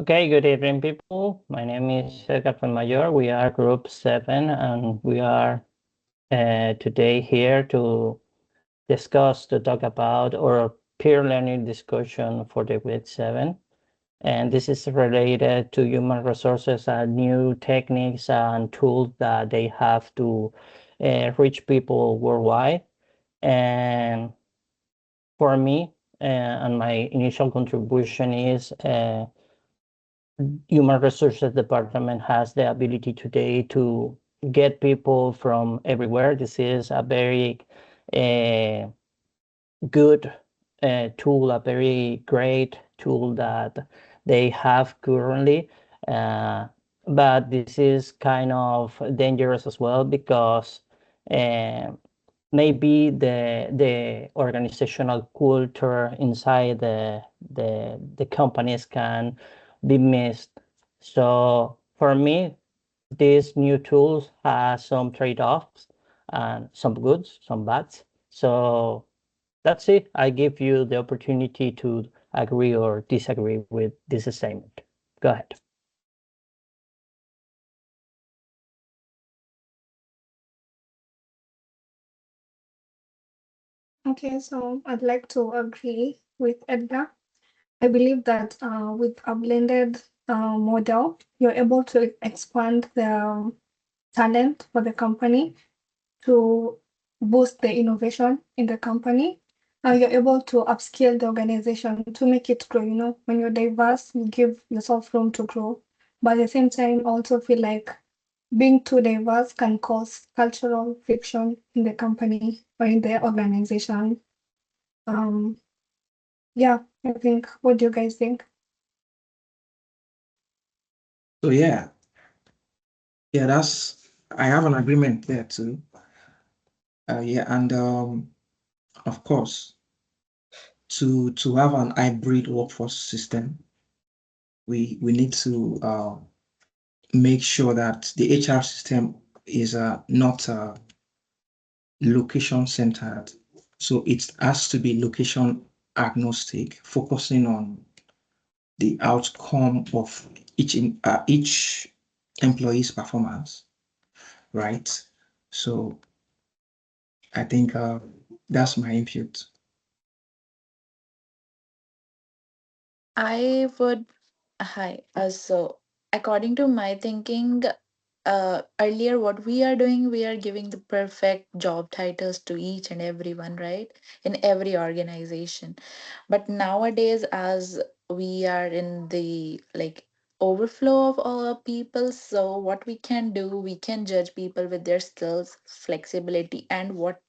Okay, good evening, people. My name is Captain Mayor. We are Group 7, and we are today here to talk about our peer learning discussion for the week 7. And this is related to human resources and new techniques and tools that they have to reach people worldwide. And for me, and my initial contribution is human resources department has the ability today to get people from everywhere. This is a very uh, good tool, a very great tool that they have currently. Uh, but this is kind of dangerous as well because uh, maybe the organizational culture inside the companies can be missed. So for me, these new tools have some trade-offs and some goods, some bads. So that's it. I give you the opportunity to agree or disagree with this statement. Go ahead. Okay, so I'd like to agree with Edgar. I believe that with a blended model, you're able to expand the talent for the company to boost the innovation in the company. You're able to upskill the organization to make it grow. When you're diverse, you give yourself room to grow. But at the same time, also feel like being too diverse can cause cultural friction in the company or in the organization. Um, yeah, I think. What do you guys think? So yeah, that's I have an agreement there too. Yeah, and of course, to have an hybrid workforce system, we need to make sure that the HR system is not location centered. So it has to be location agnostic, focusing on the outcome of each employee's performance, right? So I think that's my input. I would, hi. So, according to my thinking, earlier what we are doing, we are giving the perfect job titles to each and everyone, right? In every organization. But nowadays, as we are in the like overflow of all people, so what we can do, we can judge people with their skills, flexibility, and what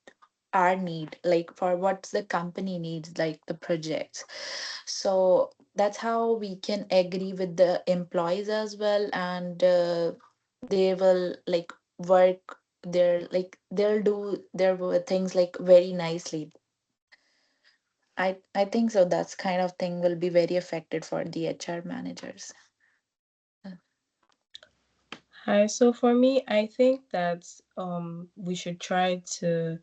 our need, like for what the company needs, like the projects. So that's how we can agree with the employees as well, and they will like work their like they'll do their things like very nicely. I think so that's kind of thing will be very affected for the HR managers. Hi, so for me, I think that we should try to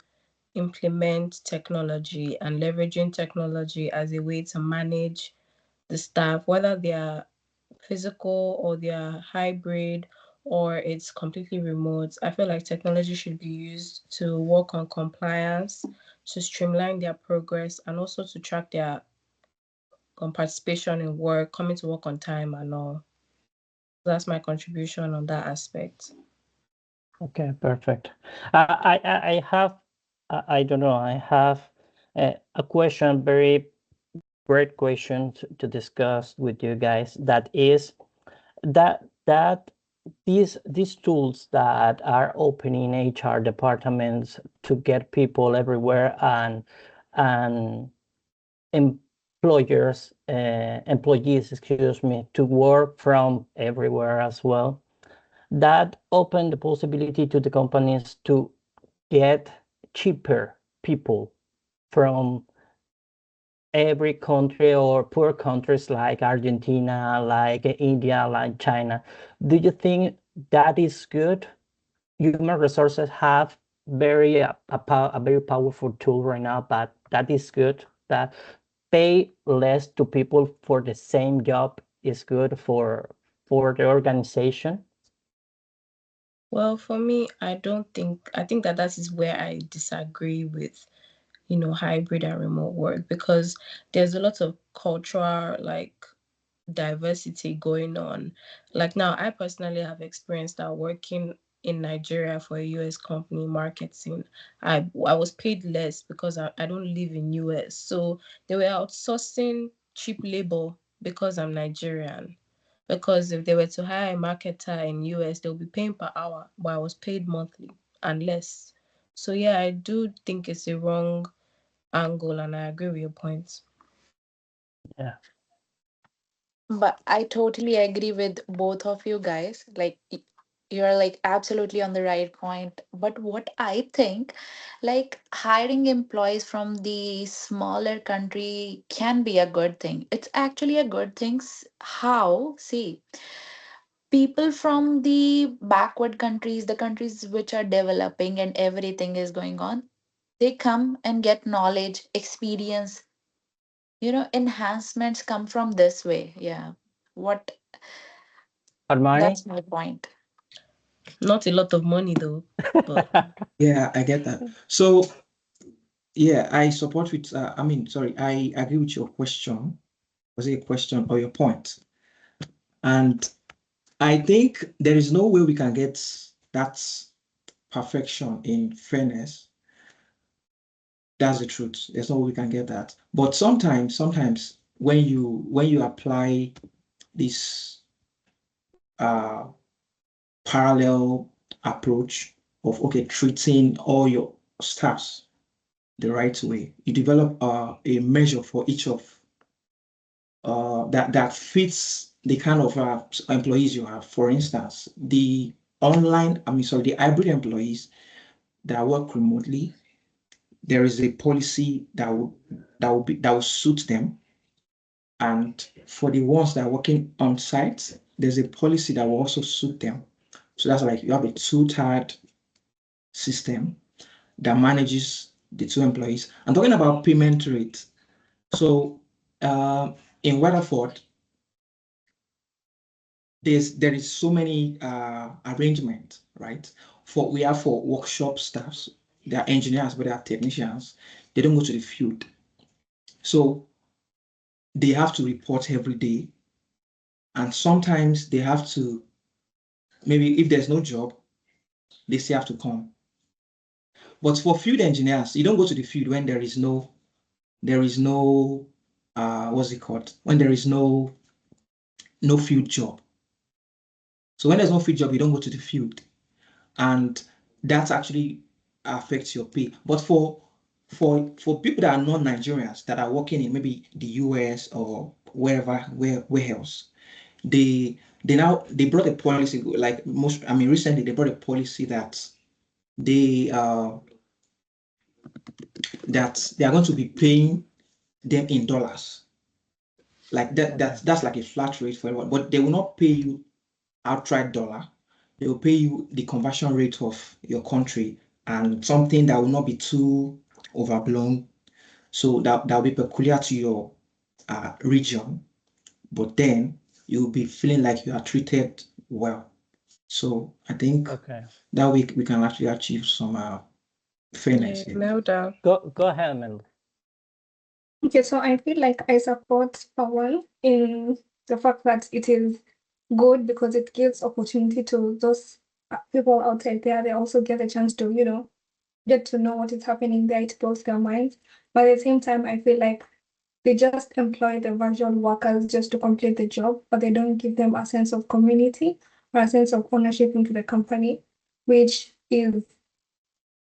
implement technology and leveraging technology as a way to manage the staff, whether they are physical or they are hybrid or it's completely remote. I feel like technology should be used to work on compliance, to streamline their progress, and also to track their participation in work, coming to work on time, and all. That's my contribution on that aspect. Okay, perfect. I have, I don't know, I have a question, very great question to discuss with you guys. That is that these tools that are opening HR departments to get people everywhere and employees, excuse me, to work from everywhere as well. That opened the possibility to the companies to get cheaper people from every country or poor countries like Argentina, like India, like China. Do you think that is good? Human resources have a very powerful tool right now, but that is good. That pay less to people for the same job is good for the organization? Well, for me, I think that is where I disagree with, hybrid and remote work, because there's a lot of cultural, like, diversity going on. Like, now, I personally have experienced that working in Nigeria for a US company marketing, I was paid less because I don't live in US. So they were outsourcing cheap labor because I'm Nigerian. Because if they were to hire a marketer in US, they'll be paying per hour, but I was paid monthly and less. So yeah, I do think it's a wrong angle, and I agree with your points. Yeah. But I totally agree with both of you guys. Like, you're like absolutely on the right point. But what I think, like, hiring employees from the smaller country can be a good thing. It's actually a good thing. How? See, people from the backward countries, the countries which are developing and everything is going on, they come and get knowledge, experience, enhancements come from this way. Yeah. What Armani? That's my point. Not a lot of money though, but Yeah, I get that. So yeah, I support with. I mean, sorry, I agree with your question. Was it a question or your point? And I think there is no way we can get that perfection in fairness. That's the truth. There's no way we can get that. But sometimes when you apply this uh parallel approach of okay treating all your staffs the right way, you develop a measure for each of that fits the kind of employees you have. For instance, the hybrid employees that work remotely, there is a policy that will suit them. And for the ones that are working on site, there's a policy that will also suit them. So that's like you have a two-tiered system that manages the two employees. I'm talking about payment rate. So in Weatherford, there is so many arrangement, right? We have for workshop staffs, they are engineers, but they are technicians. They don't go to the field. So they have to report every day. And sometimes they have to, maybe if there's no job, they still have to come. But for field engineers, you don't go to the field when there is no what's it called? When there is no field job. So when there's no field job, you don't go to the field. And that actually affects your pay. But for people that are not Nigerians that are working in maybe the US or where else, they brought a policy like recently they brought a policy they uh that they are going to be paying them in dollars. Like that, Okay. that's like a flat rate for everyone, but they will not pay you outright dollar. They will pay you the conversion rate of your country and something that will not be too overblown. So that will be peculiar to your region, but then you'll be feeling like you are treated well. So I think Okay. that we can actually achieve some fairness yeah, here. nailed down. Go ahead, Mel. Okay, so I feel like I support Pawan in the fact that it is good because it gives opportunity to those people outside there. They also get a chance to, get to know what is happening there. It blows their minds. But at the same time, I feel like they just employ the virtual workers just to complete the job, but they don't give them a sense of community or a sense of ownership into the company, which is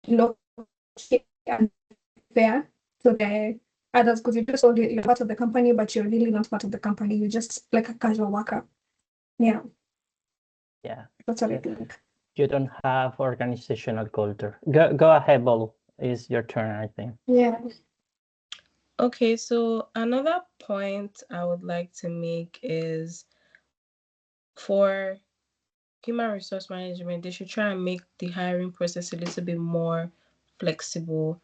low and fair to the others because you just told you're part of the company, but you're really not part of the company. You're just like a casual worker. Yeah, Yeah. that's what I You, think. you don't have organizational culture. Go ahead, Bolu. It's your turn, I think. Yeah. Okay, so another point I would like to make is for human resource management, they should try and make the hiring process a little bit more flexible.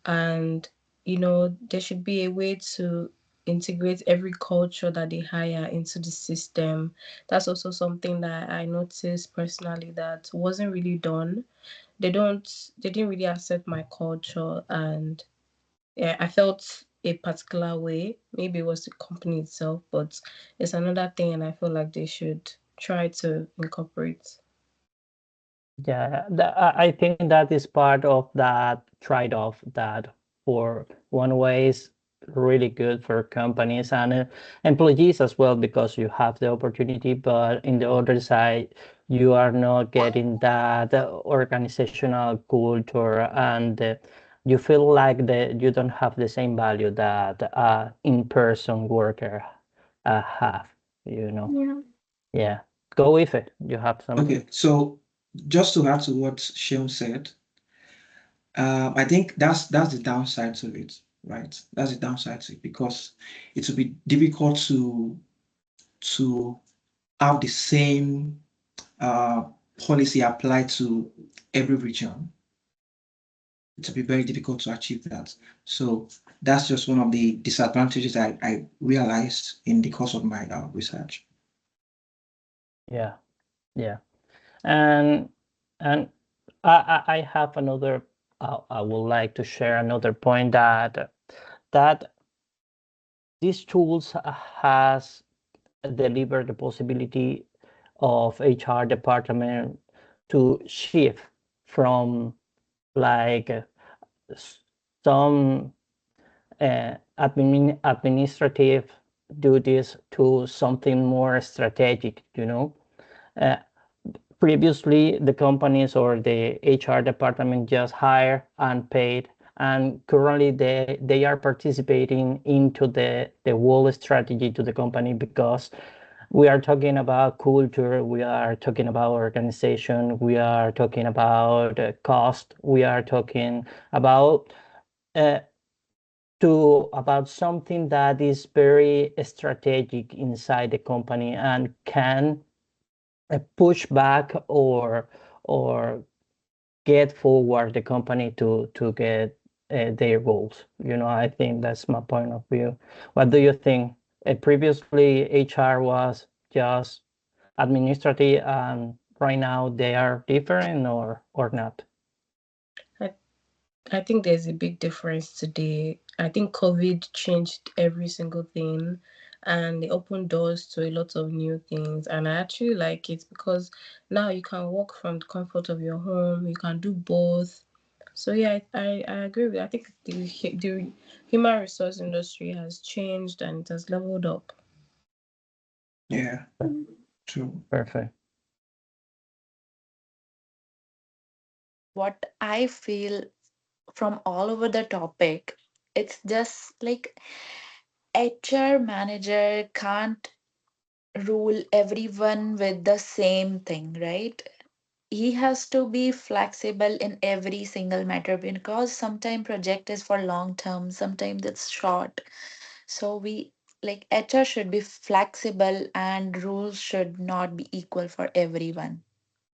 And there should be a way to integrate every culture that they hire into the system. That's also something that I noticed personally that wasn't really done. They didn't really accept my culture, and yeah, I felt a particular way. Maybe it was the company itself, but it's another thing, and I feel like they should try to incorporate. Yeah, I think that is part of that trade-off that for one way is really good for companies and employees as well because you have the opportunity, but in the other side, you are not getting that organizational culture and you feel like that you don't have the same value that in-person worker have, you know. Yeah. Yeah, go with it. You have some. Okay, so just to add to what Sheon said, I think that's the downside to it, right? That's the downside to it because it will be difficult to have the same policy applied to every region. It will be very difficult to achieve that. So that's just one of the disadvantages I realized in the course of my research. Yeah, yeah, and and I have another. I would like to share another point that these tools has delivered the possibility of HR department to shift from like some administrative duties to something more strategic. You know. Uh, Previously the companies or the HR department just hire and paid, and currently they are participating into the whole strategy to the company because we are talking about culture, we are talking about organization, we are talking about cost, we are talking about uh, about something that is very strategic inside the company and can push back or get forward the company to get their goals. You know, I think that's my point of view. What do you think? Previously, HR was just administrative, and right now they are different or not. I, I think there's a big difference today. I think COVID changed every single thing and it opened doors to a lot of new things. And I actually like it because now you can work from the comfort of your home, you can do both. So yeah, I agree with you. I think the human resource industry has changed and it has leveled up. Yeah, true. Perfect. What I feel from all over the topic, it's just like HR manager can't rule everyone with the same thing, right? He has to be flexible in every single matter because sometimes project is for long term, sometimes it's short. So we like HR should be flexible and rules should not be equal for everyone.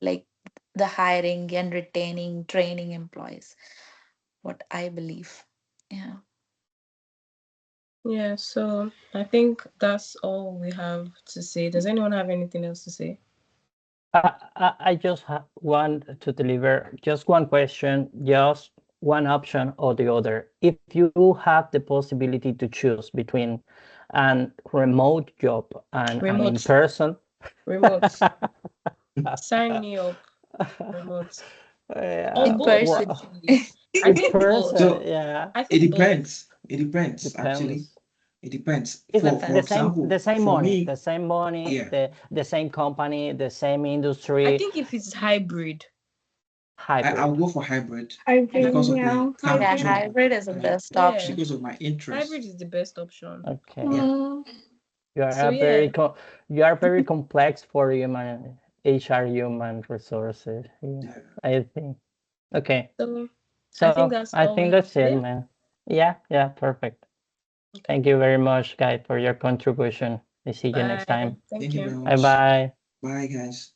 Like the hiring and retaining, training employees. What I believe. Yeah. Yeah, so I think that's all we have to say. Does anyone have anything else to say? I just want to deliver just one question, just one option or the other. If you have the possibility to choose between an remote job and an Remote. in-person, Remote. Sign me up. Remote. Or In both, person. actually. I in think both. person, So yeah, I it think both. depends. It depends, actually. depends. It depends. It's For Depends. example, the same for money, me, the same money, yeah, the same company, the same I industry, think if it's hybrid. I'll hybrid. go for hybrid because Hybrid, of yeah. the kind of Yeah, Hybrid. job, hybrid is the uh, best Yeah. option. because of my Hybrid interest. is the best option. Okay, Yeah. Mm, you are So a yeah. you are very complex for human HR human resources. Yeah, Yeah. I think. Okay, So I think so that's I all we think have that's it, today. man. Yeah, yeah, perfect. Okay. Thank you very much, guys, for your contribution. I see you next Bye. time. Thank Thank you you. very Bye much. bye. Bye, guys.